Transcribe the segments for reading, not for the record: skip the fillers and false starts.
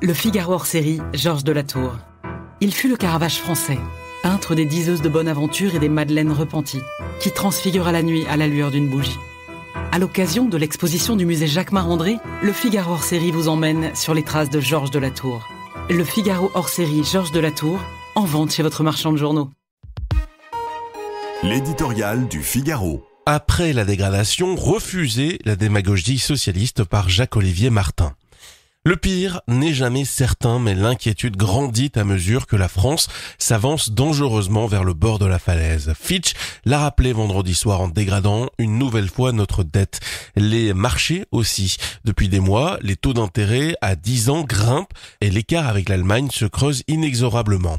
Le Figaro hors série, Georges de la Tour. Il fut le Caravage français, peintre des diseuses de bonne aventure et des madeleines repenties, qui transfigura la nuit à la lueur d'une bougie. À l'occasion de l'exposition du musée Jacquemart-André, le Figaro hors série vous emmène sur les traces de Georges de la Tour. Le Figaro hors série, Georges de la Tour, en vente chez votre marchand de journaux. L'éditorial du Figaro. Après la dégradation, refusez la démagogie socialiste par Jacques-Olivier Martin. Le pire n'est jamais certain, mais l'inquiétude grandit à mesure que la France s'avance dangereusement vers le bord de la falaise. Fitch l'a rappelé vendredi soir en dégradant une nouvelle fois notre dette. Les marchés aussi. Depuis des mois, les taux d'intérêt à 10 ans grimpent et l'écart avec l'Allemagne se creuse inexorablement.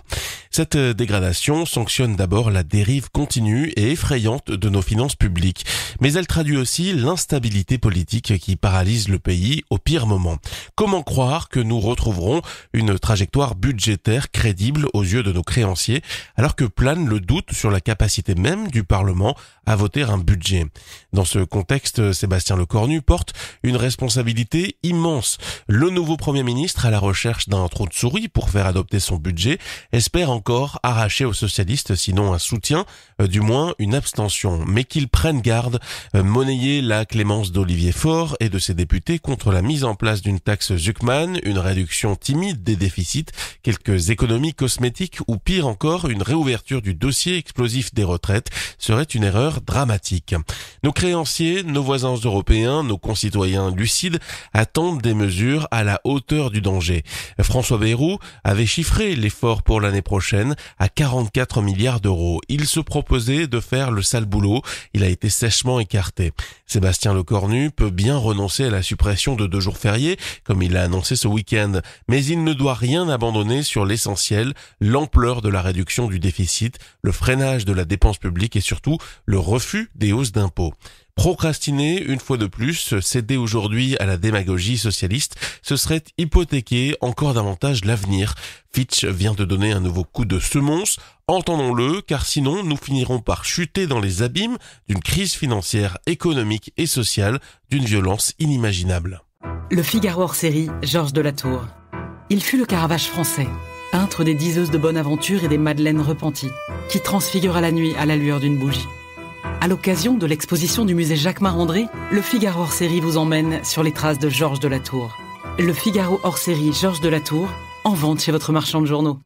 Cette dégradation sanctionne d'abord la dérive continue et effrayante de nos finances publiques, mais elle traduit aussi l'instabilité politique qui paralyse le pays au pire moment. Comment croire que nous retrouverons une trajectoire budgétaire crédible aux yeux de nos créanciers, alors que plane le doute sur la capacité même du Parlement à voter un budget? Dans ce contexte, Sébastien Lecornu porte une responsabilité immense. Le nouveau Premier ministre, à la recherche d'un trou de souris pour faire adopter son budget, espère encore arracher aux socialistes, sinon un soutien, du moins une abstention. Mais qu'ils prennent garde, monnayer la clémence d'Olivier Faure et de ses députés contre la mise en place d'une taxe Zuckman, une réduction timide des déficits, quelques économies cosmétiques ou pire encore, une réouverture du dossier explosif des retraites serait une erreur dramatique. Nos créanciers, nos voisins européens, nos concitoyens lucides attendent des mesures à la hauteur du danger. François Bayrou avait chiffré l'effort pour l'année prochaine à 44 milliards d'euros. Il se proposait de faire le sale boulot. Il a été sèchement écarté. Sébastien Lecornu peut bien renoncer à la suppression de 2 jours fériés, comme il l'a annoncé ce week-end. Mais il ne doit rien abandonner sur l'essentiel, l'ampleur de la réduction du déficit, le freinage de la dépense publique et surtout le refus des hausses d'impôts. Procrastiner, une fois de plus, céder aujourd'hui à la démagogie socialiste, ce serait hypothéquer encore davantage l'avenir. Fitch vient de donner un nouveau coup de semonce. Entendons-le, car sinon nous finirons par chuter dans les abîmes d'une crise financière, économique et sociale d'une violence inimaginable. Le Figaro hors série, Georges de la Tour. Il fut le Caravage français, peintre des diseuses de bonne aventure et des madeleines repenties, qui transfigura la nuit à la lueur d'une bougie. À l'occasion de l'exposition du musée Jacquemart-André, le Figaro hors série vous emmène sur les traces de Georges de la Tour. Le Figaro hors série, Georges de la Tour, en vente chez votre marchand de journaux.